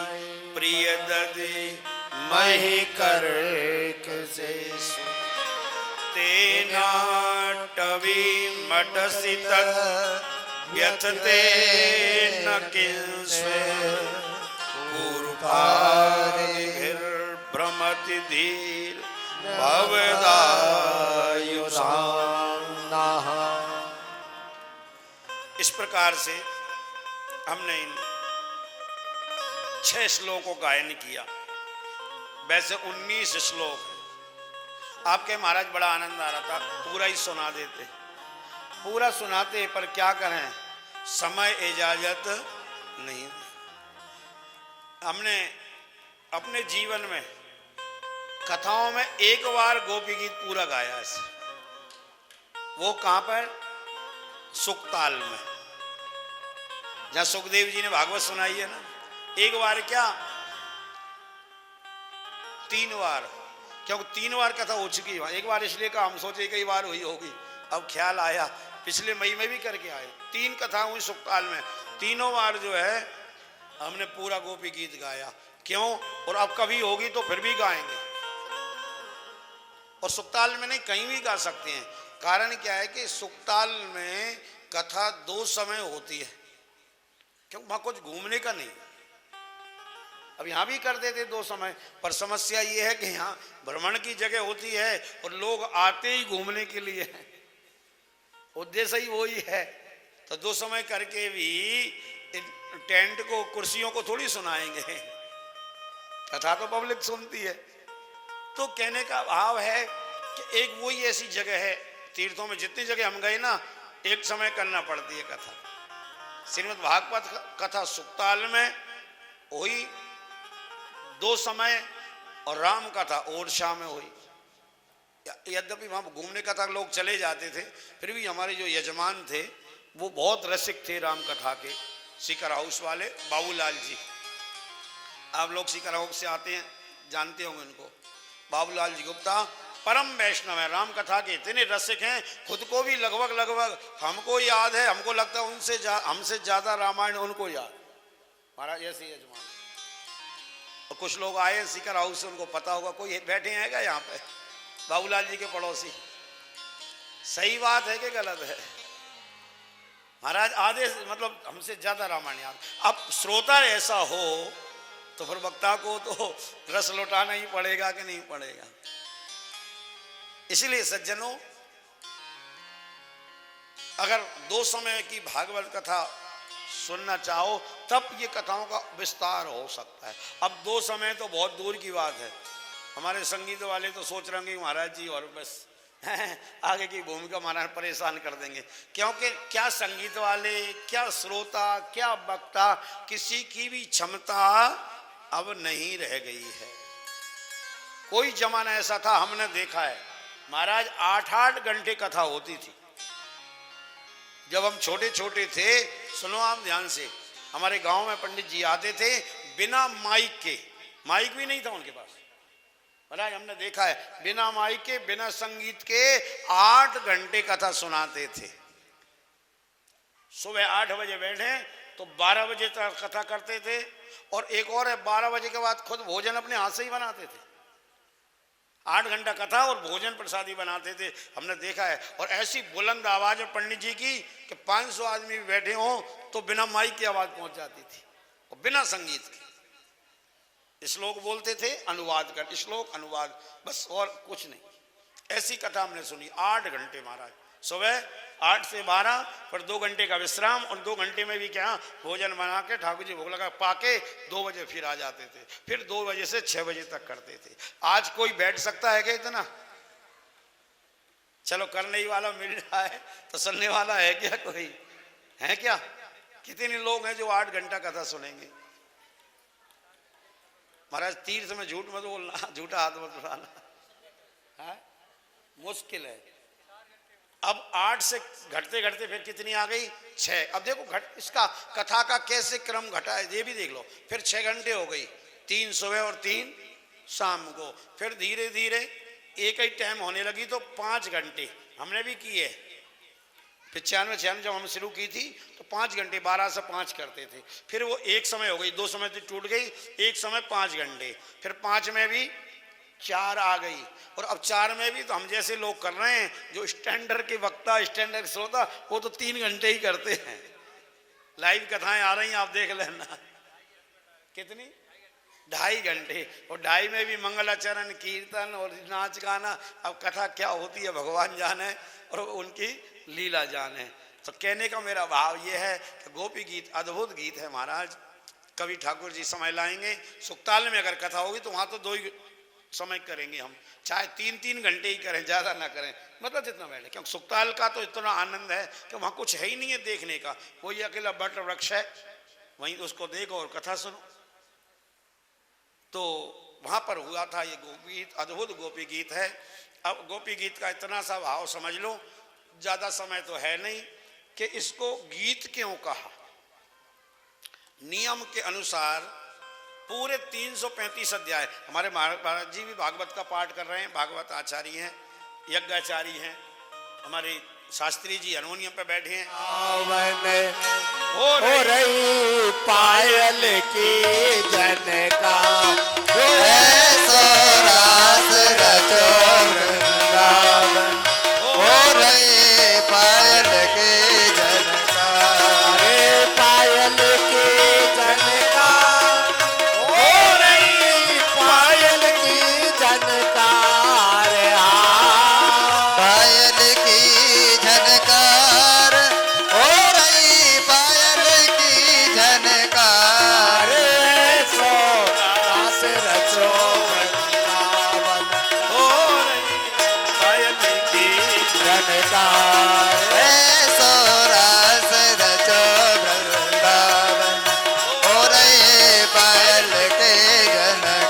प्रियददे मही कर्क से तेनाटवी मटसि तत् व्यथते न किंस्वे पूर्वादिभिर्भ्रमति धीर भवदायुषाम्। इस प्रकार से हमने इन 6 श्लोकों को गायन किया। वैसे 19 श्लोक हैं। आपके महाराज बड़ा आनंद आ रहा था, पूरा ही सुना देते, पूरा सुनाते, पर क्या करें, समय इजाजत नहीं। हमने अपने जीवन में कथाओं में एक बार गोपी गीत पूरा गाया है। वो कहां पर? सुखताल में, जहां सुखदेव जी ने भागवत सुनाई है ना। एक बार क्या, 3 बार, क्योंकि 3 बार कथा हो चुकी है। एक बार इसलिए कहा, हम सोचे कई बार हुई होगी, अब ख्याल आया पिछले मई में भी करके आए। 3 कथा हुई सुखताल में, तीनों बार जो है हमने पूरा गोपी गीत गाया। क्यों? और अब कभी होगी तो फिर भी गाएंगे। और सुखताल में नहीं, कहीं भी गा सकते हैं। कारण क्या है कि सुखताल में कथा 2 समय होती है, क्योंकि वहां कुछ घूमने का नहीं। अब यहां भी कर देते 2 समय, पर समस्या ये है कि यहाँ भ्रमण की जगह होती है और लोग आते ही घूमने के लिए है, उद्देश्य ही वही है। तो 2 समय करके भी टेंट को, कुर्सियों को थोड़ी सुनाएंगे, कथा तो पब्लिक सुनती है। तो कहने का भाव है कि एक वही ऐसी जगह है, तीर्थों में जितनी जगह हम गए ना, एक समय करना पड़ती है कथा। श्रीमद् भागवत कथा सुखताल में हुई 2 समय, और राम कथा ओरछा में हुई। यद्यपि वहां घूमने कथा लोग चले जाते थे, फिर भी हमारे जो यजमान थे वो बहुत रसिक थे राम कथा के, सीकर हाउस वाले बाबूलाल जी। आप लोग सीकर हाउस से आते हैं, जानते होंगे उनको। बाबूलाल जी गुप्ता परम वैष्णव है, राम कथा के इतने रसिक हैं, खुद को भी लगभग हमको याद है, हमको लगता है हमसे ज्यादा रामायण उनको याद। महाराज ऐसे यजमान। और कुछ लोग आए सीकर हाउस से, उनको पता होगा, कोई बैठे हैं क्या यहाँ पे बाबूलाल जी के पड़ोसी? सही बात है कि गलत है? महाराज आधे, मतलब हमसे ज्यादा रामायण याद। अब श्रोता ऐसा हो तो फिर वक्ता को तो रस लौटाना ही पड़ेगा कि नहीं पड़ेगा। इसलिए सज्जनों, अगर 2 समय की भागवत कथा सुनना चाहो तब ये कथाओं का विस्तार हो सकता है। अब 2 समय तो बहुत दूर की बात है। हमारे संगीत वाले तो सोच रहे होंगे महाराज जी और बस आगे की भूमिका महाराज परेशान कर देंगे, क्योंकि क्या संगीत वाले, क्या श्रोता, क्या वक्ता, किसी की भी क्षमता अब नहीं रह गई है। कोई जमाना ऐसा था, हमने देखा है महाराज 8-8 घंटे कथा होती थी जब हम छोटे छोटे थे। सुनो आप ध्यान से, हमारे गांव में पंडित जी आते थे बिना माइक के, माइक भी नहीं था उनके पास। महाराज हमने देखा है बिना माइक के, बिना संगीत के 8 घंटे कथा सुनाते थे। सुबह 8 बजे बैठे तो 12 बजे तक कथा करते थे। और एक और है, 12 बजे के बाद खुद भोजन अपने हाथ से ही बनाते थे। 8 घंटा कथा और भोजन प्रसादी बनाते थे, हमने देखा है। और ऐसी बुलंद आवाज है पंडित जी की कि 500 आदमी भी बैठे हों तो बिना माइक की आवाज पहुंच जाती थी और बिना संगीत की। श्लोक बोलते थे, अनुवाद कर, श्लोक अनुवाद, बस और कुछ नहीं। ऐसी कथा हमने सुनी 8 घंटे महाराज। सुबह 8 से 12, फिर 2 घंटे का विश्राम, और 2 घंटे में भी क्या भोजन बना के ठाकुर जी भोग लगा पाके 2 बजे फिर आ जाते थे, फिर 2 बजे से 6 बजे तक करते थे। आज कोई बैठ सकता है क्या इतना? चलो करने ही वाला मिल रहा है तो सुनने वाला है क्या? कोई है क्या? कितने लोग हैं जो 8 घंटा कथा सुनेंगे? महाराज तीर्थ में झूठ मत बोलना, झूठा हाथ मत उठाना, मुश्किल है। अब 8 से घटते घटते फिर कितनी आ गई? 6। अब देखो इसका कथा का कैसे क्रम घटा है ये भी देख लो। फिर 6 घंटे हो गई, 3 सुबह और 3 शाम को। फिर धीरे धीरे एक ही टाइम होने लगी तो 5 घंटे हमने भी किए। 95-96 जब हम शुरू की थी तो 5 घंटे 12 से 5 करते थे। फिर वो एक समय हो गई, 2 समय तो टूट गई, एक समय 5 घंटे। फिर 5 में भी 4 आ गई, और अब 4 में भी तो हम जैसे लोग कर रहे हैं, जो स्टैंडर्ड के वक्ता स्टैंडर्ड श्रोता वो तो 3 घंटे ही करते हैं। लाइव कथाएं आ रही हैं, आप देख लेना। कितनी? 2.5 घंटे, और 2.5 में भी मंगलाचरण कीर्तन और नाच गाना। अब कथा क्या होती है भगवान जाने और उनकी लीला जाने। तो कहने का मेरा भाव ये है कि गोपी गीत अद्भुत गीत है महाराज। कभी ठाकुर जी समय लाएंगे, सुक्ताल में अगर कथा होगी तो वहाँ तो 2 ही समय करेंगे हम, चाहे 3-3 घंटे ही करें, ज़्यादा ना करें, मतलब जितना बैठे। क्योंकि सुक्ताल का तो इतना आनंद है कि वहाँ कुछ है ही नहीं है देखने का, कोई अकेला बट वृक्ष है, वहीं उसको देखो और कथा सुनो। तो वहाँ पर हुआ था ये गोपी गीत, अद्भुत गोपी गीत है। अब गोपी गीत का इतना सा भाव समझ लो, ज़्यादा समय तो है नहीं, कि इसको गीत क्यों कहा। नियम के अनुसार पूरे 335 अध्याय, हमारे महाराज जी भी भागवत का पाठ कर रहे हैं, भागवत आचार्य हैं, यज्ञाचार्य हैं, हमारे शास्त्री जी हारमोनियम पे बैठे हैं। हो रही पायल की जनका, रास रचो वृंदावन, हो रही पायल की जनका, अरे पायल की जनका, हो रही पायल की जनका, रे पायल की झनकार, हो रही पायल की झनकार, सो रास रचो वृंदावन, हो रही पायल की जनकार, सो रास रचो वृंदावन, हो रही पायल की झनकार।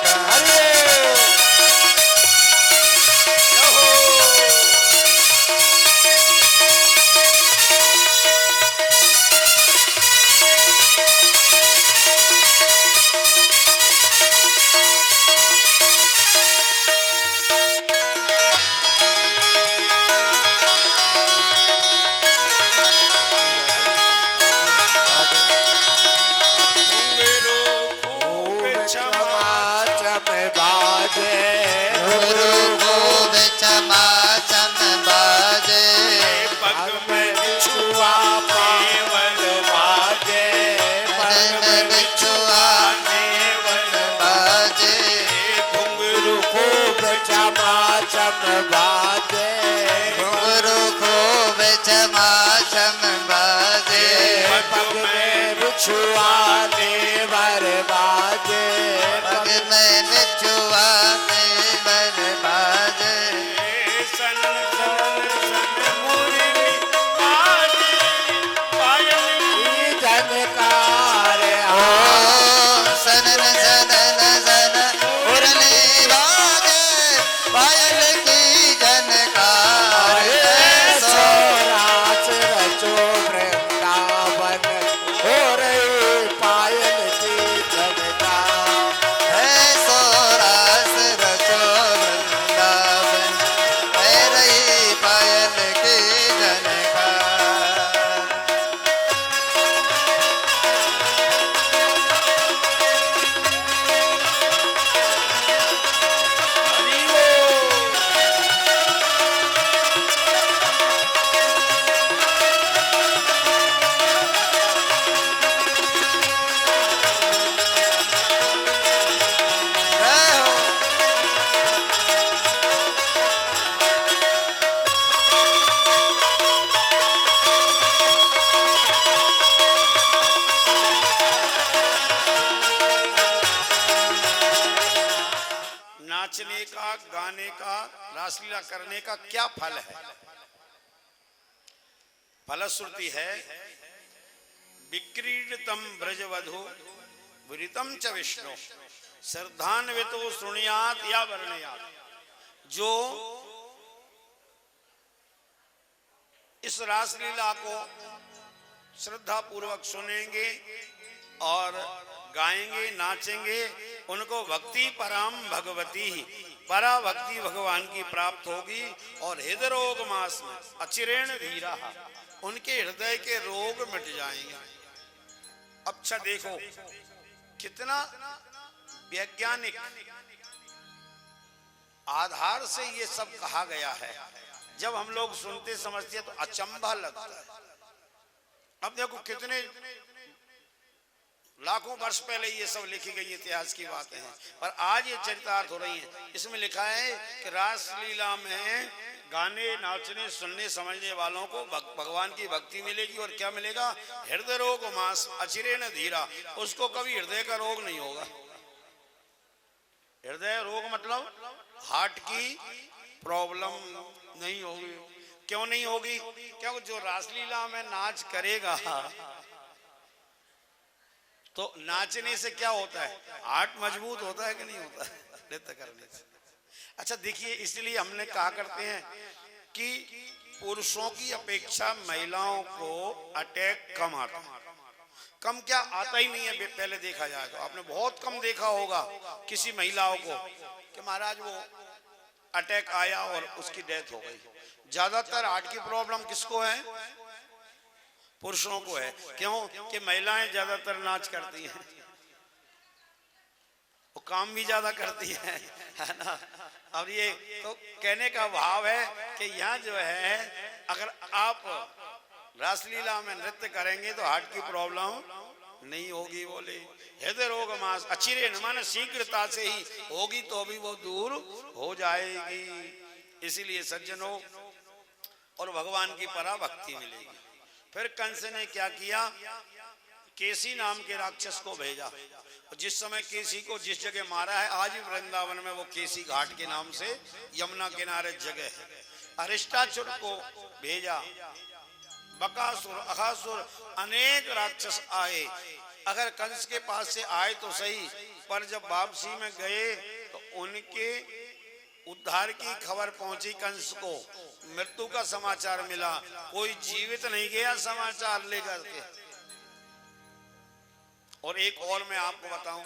गुरु गोब क्षमा चम बाजे, पग में छुआ पावल बाजे, पग में बिछुआ नेवल बाजे, घुंघरू खूब चमाचम बाजे, गुरु गोब क्षमा चम बाजे, पग में बिछुआ नेवर बाजे, पग में बिछुआ नेवल बाजे, सन सन सन मुरली बाजे, पायल की जनकार ओ सनन सनन सन मुरली बाजे, पायल की झनकार, सो रास रचो वृंदावन, हो रही रासलीला करने का क्या फल है? फलश्रुति है विक्रीडितम ब्रजवधु विरितम च विष्णु श्रद्धान्वितो सुनियात या वर्णयात। जो इस रासलीला को श्रद्धा पूर्वक सुनेंगे और गाएंगे, नाचेंगे, उनको भक्ति परम भगवती परा भक्ति भगवान की प्राप्त होगी। और हृदय रोग मास में अचिरेण धीरा, उनके हृदय के रोग मिट जाएंगे। अच्छा देखो कितना वैज्ञानिक आधार से ये सब कहा गया है। जब हम लोग सुनते समझते हैं तो अचंभा लगता है। अब देखो कितने लाखों वर्ष पहले ये सब लिखी गई इतिहास की बातें हैं, पर आज ये चरितार्थ हो रही हैं। इसमें लिखा है कि रासलीला में गाने, नाचने, सुनने, समझने वालों को भगवान की भक्ति मिलेगी। और क्या मिलेगा? हृदय रोग मास अचिरेण धीरा, उसको कभी हृदय का रोग नहीं होगा। हृदय रोग मतलब हार्ट की प्रॉब्लम नहीं होगी। क्यों नहीं होगी? क्योंकि जो रासलीला में नाच करेगा तो नाचने से क्या होता है? हार्ट मजबूत होता है कि नहीं होता है नृत्य करने से। अच्छा देखिए, इसलिए हमने कहा करते हैं कि पुरुषों की अपेक्षा महिलाओं को अटैक कम आता है। कम क्या, आता ही नहीं है। पहले देखा जाए तो आपने बहुत कम देखा होगा किसी महिलाओं को कि महाराज वो अटैक आया और उसकी डेथ हो गई। ज्यादातर हार्ट की प्रॉब्लम किसको है? पुरुषों को है। क्यों? कि महिलाएं ज्यादातर नाच करती हैं, वो काम भी ज्यादा करती है ना। अब ये तो कहने का भाव है कि यहाँ जो है, अगर आप रासलीला में नृत्य करेंगे तो हार्ट की प्रॉब्लम नहीं होगी। बोले हृदय रोग मास अचिरे न, माने शीघ्रता से ही होगी तो भी वो दूर हो जाएगी। इसीलिए सज्जनों, और भगवान की परा भक्ति मिलेगी। फिर कंस ने क्या किया? केसी नाम के राक्षस को भेजा। जिस समय केसी को जिस जगह मारा है, आज भी वृंदावन में वो केसी घाट के नाम से यमुना किनारे जगह है। अरिष्टासुर को भेजा, बकासुर, अघासुर, अनेक राक्षस आए। अगर कंस के पास से आए तो सही, पर जब वापसी में गए तो उनके उद्धार की खबर पहुंची कंस को, मृत्यु का समाचार मिला। कोई जीवित नहीं गया समाचार लेकर के। और एक और मैं आपको बताऊं,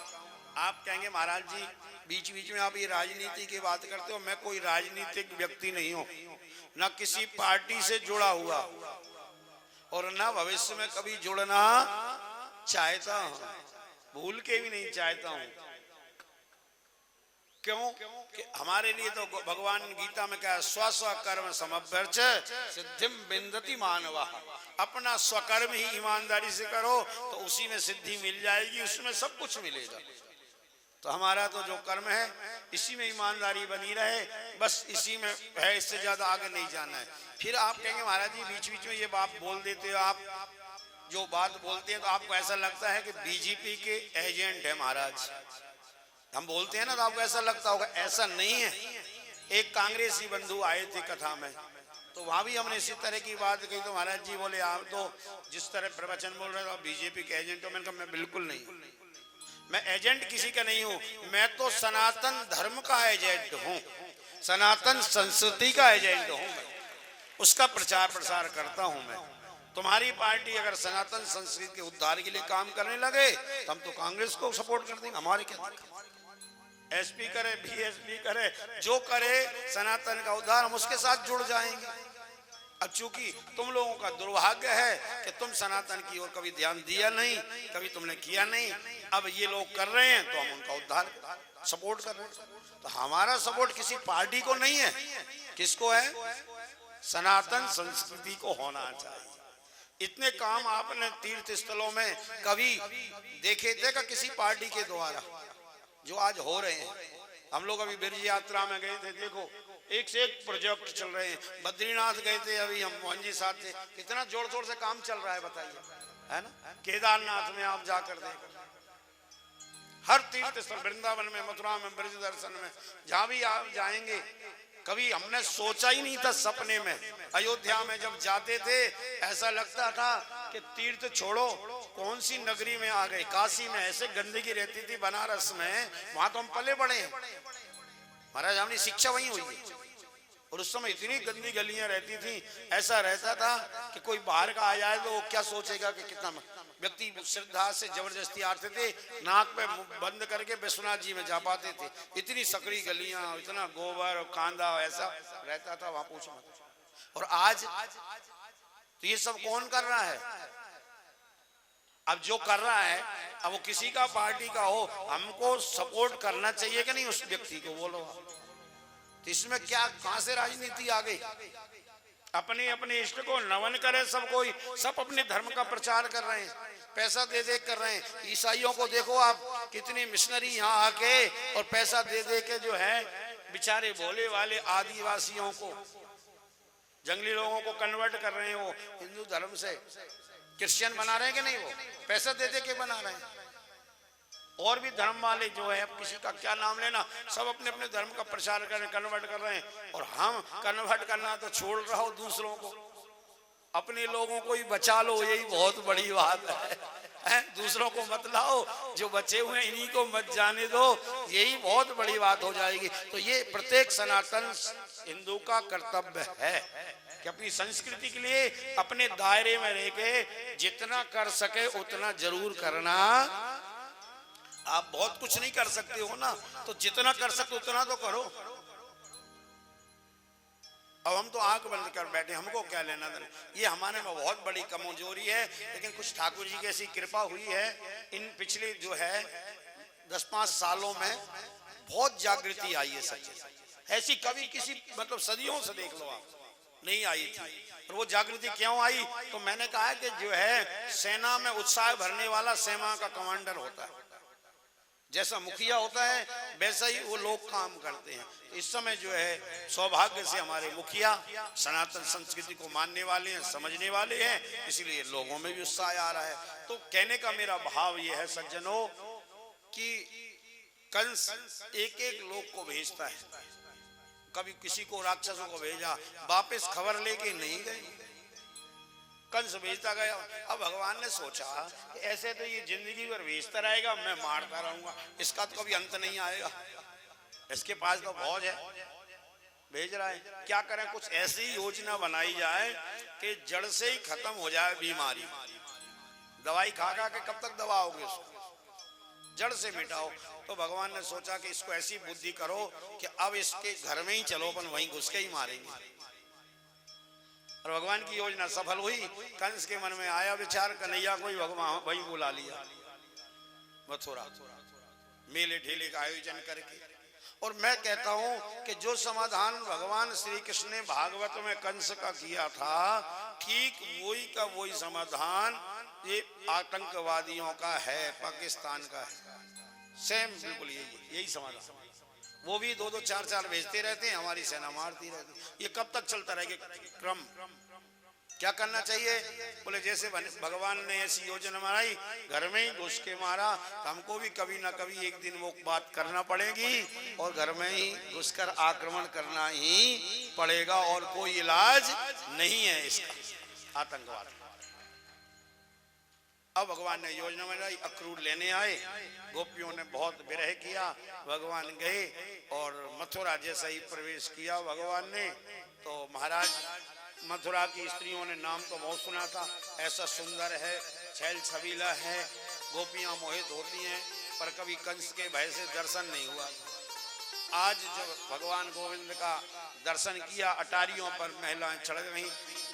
आप कहेंगे महाराज जी बीच बीच में आप ये राजनीति की बात करते हो। मैं कोई राजनीतिक व्यक्ति नहीं हूं, ना किसी पार्टी से जुड़ा हुआ और ना भविष्य में कभी जुड़ना चाहता हूं, भूल के भी नहीं चाहता हूं। क्यों? कि हमारे लिए तो भगवान गीता में क्या है? स्व स्व कर्म समभ्यर्च सिद्धिम विन्दति मानवः। अपना स्वकर्म ही ईमानदारी से करो तो उसी में सिद्धि मिल जाएगी, उसमें सब कुछ मिलेगा। तो हमारा तो जो कर्म है इसी में ईमानदारी बनी रहे, बस इसी में है, इससे ज्यादा आगे नहीं जाना है। फिर आप कहेंगे महाराज जी बीच बीच में ये बात बोल देते हो, आप जो बात बोलते हैं तो आपको ऐसा लगता है कि बीजेपी के एजेंट है महाराज। हम बोलते हैं ना तो आपको ऐसा लगता होगा, ऐसा नहीं है। एक कांग्रेसी बंधु आए थे कथा में, तो वहां भी हमने इसी तरह की बात कही। तो महाराज जी बोले आप तो जिस तरह प्रवचन बोल रहे हो बीजेपी के एजेंट हो। मैंने कहा मैं बिल्कुल नहीं, मैं एजेंट किसी का नहीं हूं। मैं तो सनातन धर्म का एजेंट हूं, सनातन संस्कृति का एजेंट हूं। मैं उसका प्रचार प्रसार करता हूं। मैं तुम्हारी पार्टी अगर सनातन संस्कृति के उद्धार के लिए काम करने लगे तो हम तो कांग्रेस को सपोर्ट कर देंगे। हमारे क्या, एसपी करे, बीएसपी करे, जो करे सनातन का उद्धार, हम उसके साथ जुड़ जाएंगे। अब चूंकि तुम लोगों का दुर्भाग्य है कि तुम सनातन की ओर कभी ध्यान दिया नहीं, कभी तुमने किया नहीं। अब ये लोग कर रहे हैं तो हम उनका उद्धार सपोर्ट कर रहे हैं। तो हमारा सपोर्ट किसी पार्टी को नहीं है, किसको है? सनातन संस्कृति को होना चाहिए। इतने काम आपने तीर्थ स्थलों में कभी देखे थे का किसी पार्टी के द्वारा जो आज हो रहे हैं? हम लोग अभी ब्रज यात्रा में गए थे, देखो एक से एक प्रोजेक्ट चल रहे हैं। बद्रीनाथ गए थे, अभी हम मोहन जी साथ थे, कितना जोर शोर से काम चल रहा है बताइए, है ना। केदारनाथ में आप जाकर देखो, हर तीर्थ स्थल, वृंदावन में, मथुरा में, ब्रज दर्शन में, जहां भी आप जाएंगे कभी हमने सोचा ही नहीं था सपने में। अयोध्या में जब जाते थे ऐसा लगता था कि तीर्थ छोड़ो कौन सी नगरी में आ गए। काशी में ऐसे गंदगी रहती थी, बनारस में, वहां तो हम पले बड़े हैं, महाराज हमारी शिक्षा वहीं हुई है। और उस समय इतनी गंदी गलियां रहती थी, ऐसा रहता था कि कोई बाहर का आ जाए तो वो क्या सोचेगा कि कितना। व्यक्ति श्रद्धा से जबरदस्ती आते थे, नाक पे बंद करके विश्वनाथ जी में जा पाते थे। इतनी सकड़ी गलियां, इतना गोबर और कांदा ऐसा रहता था वहां, पूछो मत। और आज तो ये सब कौन कर रहा है? अब जो कर रहा है, अब वो किसी का पार्टी का हो, हमको सपोर्ट करना चाहिए कि नहीं उस व्यक्ति को, बोलो। तो इसमें क्या, कहां से राजनीति आ गई? अपने अपने इष्ट को नमन करे सब कोई, सब अपने धर्म का प्रचार कर रहे हैं, पैसा दे दे कर रहे हैं। ईसाइयों को देखो आप, कितनी मिशनरी यहाँ आके और पैसा दे दे के जो है बेचारे भोले वाले आदिवासियों को, जंगली लोगों को कन्वर्ट कर रहे हैं। वो हिंदू धर्म से क्रिश्चियन बना रहे हैं कि नहीं? वो पैसा दे दे के बना रहे हैं। और भी धर्म वाले जो है, अब किसी का क्या नाम लेना, सब अपने अपने धर्म का प्रचार कर रहे हैं, कन्वर्ट कर रहे हैं। और हम कन्वर्ट करना तो छोड़ रहो, दूसरों को, अपने लोगों को ही बचा लो, यही बहुत बड़ी बात है। दूसरों को मत लाओ, जो बचे हुए इन्हीं को मत जाने दो, यही बहुत बड़ी बात हो जाएगी। तो ये प्रत्येक सनातन हिंदू का कर्तव्य है कि अपनी संस्कृति के लिए अपने दायरे में रह के जितना कर सके उतना जरूर करना। आप बहुत कुछ नहीं कर सकते हो ना, तो जितना कर सकते उतना तो करो। अब हम तो आंख बंद कर बैठे, हमको क्या लेना देना, ये हमारे में बहुत बड़ी कमजोरी है। लेकिन कुछ ठाकुर जी की ऐसी कृपा हुई है, इन पिछले जो है 10-5 सालों में बहुत जागृति आई है सच। ऐसी कभी किसी मतलब सदियों से देख लो आप, नहीं आई थी। और वो जागृति क्यों आई? तो मैंने कहा कि जो है सेना में उत्साह भरने वाला सेना का कमांडर होता है, जैसा मुखिया होता है वैसा ही वो लोग काम करते हैं। इस समय जो है सौभाग्य से हमारे मुखिया सनातन संस्कृति को मानने वाले हैं, समझने वाले हैं, इसलिए लोगों में भी उत्साह आ रहा है। तो कहने का मेरा भाव ये है सज्जनों कि कंस एक एक लोग को भेजता है, कभी किसी को राक्षसों को भेजा, वापस खबर लेके नहीं गए, कंस भेजता गया। अब भगवान ने सोचा कि ऐसे तो ये जिंदगी भर भेजता रहेगा, मैं मारता रहूंगा, इसका तो कभी अंत नहीं आएगा, इसके पास तो फौज है, भेज रहा है, क्या करें, कुछ ऐसी योजना बनाई जाए कि जड़ से ही खत्म हो जाए बीमारी। दवाई खा खा के कब तक दबाओगे उसको, जड़ से मिटाओ। तो भगवान ने सोचा कि इसको ऐसी बुद्धि करो कि अब इसके घर में ही चलो, अपन वहीं घुस के ही मारेंगे। और भगवान की योजना सफल हुई। कंस के मन में आया विचार, कन्हैया को ही भगवान वहीं बुला लिया मथुरा, मेले ठेले का आयोजन करके। और मैं कहता हूं कि जो समाधान भगवान श्री कृष्ण ने भागवत में कंस का किया था, ठीक वही का वही समाधान ये आतंकवादियों का है, पाकिस्तान का है, सेम बिल्कुल यही समाधान। वो भी 2-2 4-4 भेजते रहते हैं, हमारी सेना मारती रहती है। ये कब तक चलता रहेगा क्रम? क्या करना चाहिए? बोले जैसे भगवान ने ऐसी योजना बनाई, घर में ही घुस के मारा, तो हमको भी कभी ना कभी एक दिन वो बात करना पड़ेगी और घर में ही घुसकर आक्रमण करना ही पड़ेगा, और कोई इलाज नहीं है इसका, आतंकवाद। अब भगवान ने योजना बनाई, अखरूट लेने आए, गोपियों ने बहुत विरह किया, भगवान गए और मथुरा जैसा ही प्रवेश किया भगवान ने, तो महाराज मथुरा की स्त्रियों ने नाम तो बहुत सुना था, ऐसा सुंदर है, छैल छबीला है, गोपियां मोहित होती हैं, पर कभी कंस के भय से दर्शन नहीं हुआ। आज जब भगवान गोविंद का दर्शन किया, अटारियों पर महिलाएं चढ़ गई,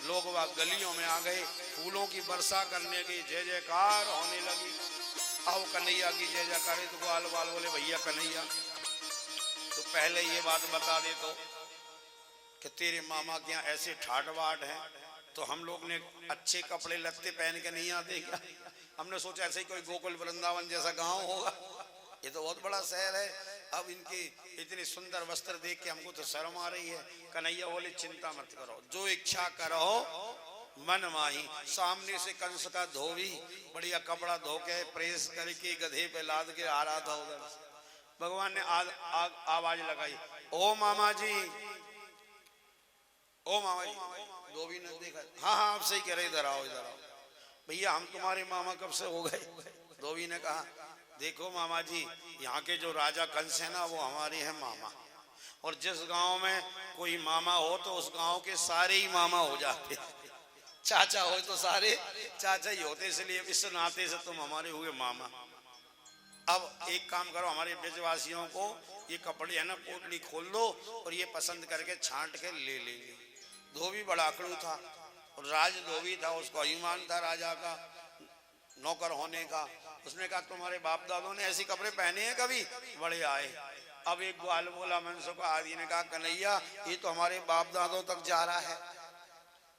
लोग वह गलियों में आ गए, फूलों की वर्षा करने की जय जयकार होने लगी। आओ कन्हैया की जय जयकार, तो ग्वाल बाल बोले भैया कन्हैया, तो पहले ये बात बता दे तो कि तेरे मामा के यहाँ ऐसे ठाट बाट हैं, तो हम लोग ने अच्छे कपड़े लत्ते पहन के नहीं आते क्या? हमने सोचा ऐसे ही कोई गोकुल वृंदावन जैसा गांव होगा, ये तो बहुत बड़ा शहर है। अब इनके इतने सुंदर वस्त्र देख के हमको तो शर्म आ रही है। कन्हैया बोले चिंता मत करो, जो इच्छा करो मन माही। सामने से कंस का धोबी बढ़िया कपड़ा धो के प्रेस करके गधे पे लाद के आ रहा था उधर। भगवान ने आवाज लगाई, ओ मामा जी ओ मामा जी, धोबी ने देखा, हाँ हाँ आप सही कह रहे, इधर आओ इधर आओ। भैया हम तुम्हारे मामा कब से हो गए? धोबी ने कहा देखो मामा जी, यहाँ के जो राजा कंस है ना वो हमारे हैं मामा, और जिस गांव में कोई मामा हो तो उस गांव के सारे ही मामा हो जाते, चाचा हो तो सारे चाचा ही होते, इसलिए इस नाते से तुम हमारे हुए मामा। अब एक काम करो, हमारे ब्रजवासियों को ये कपड़े है ना पोटली खोल दो और ये पसंद करके छांट के ले लेंगे। धोबी बड़ा अकड़ू था और राज धोबी था, उसको अभिमान था राजा का नौकर होने का। उसने कहा तुम्हारे बाप दादों ने ऐसे कपड़े पहने हैं कभी? बड़े आए। अब एक ग्वाल बोला मनसो का आदि ने कहा कन्हैया ये तो हमारे बाप दादों तक जा रहा है,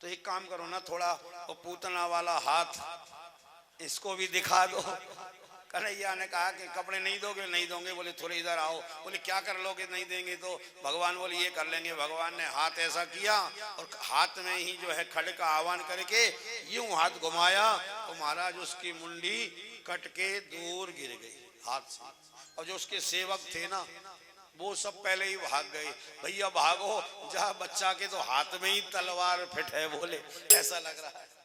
तो एक काम करो ना, थोड़ा वो पूतना वाला हाथ इसको भी दिखा दो। कन्हैया ने कहा कि कपड़े नहीं दोगे? नहीं दोगे। बोले थोड़े इधर आओ। बोले क्या कर लोगे नहीं देंगे तो? भगवान बोले ये कर लेंगे। भगवान ने हाथ ऐसा किया और हाथ में ही जो है खड्ग का आह्वान करके यूं हाथ घुमाया तो महाराज उसकी मुंडी कट के दूर गिर गई हाथ से, और जो उसके सेवक थे ना वो सब पहले ही भाग गए। भैया भागो, जहाँ बच्चा के तो हाथ में ही तलवार फिट है, बोले ऐसा लग रहा है।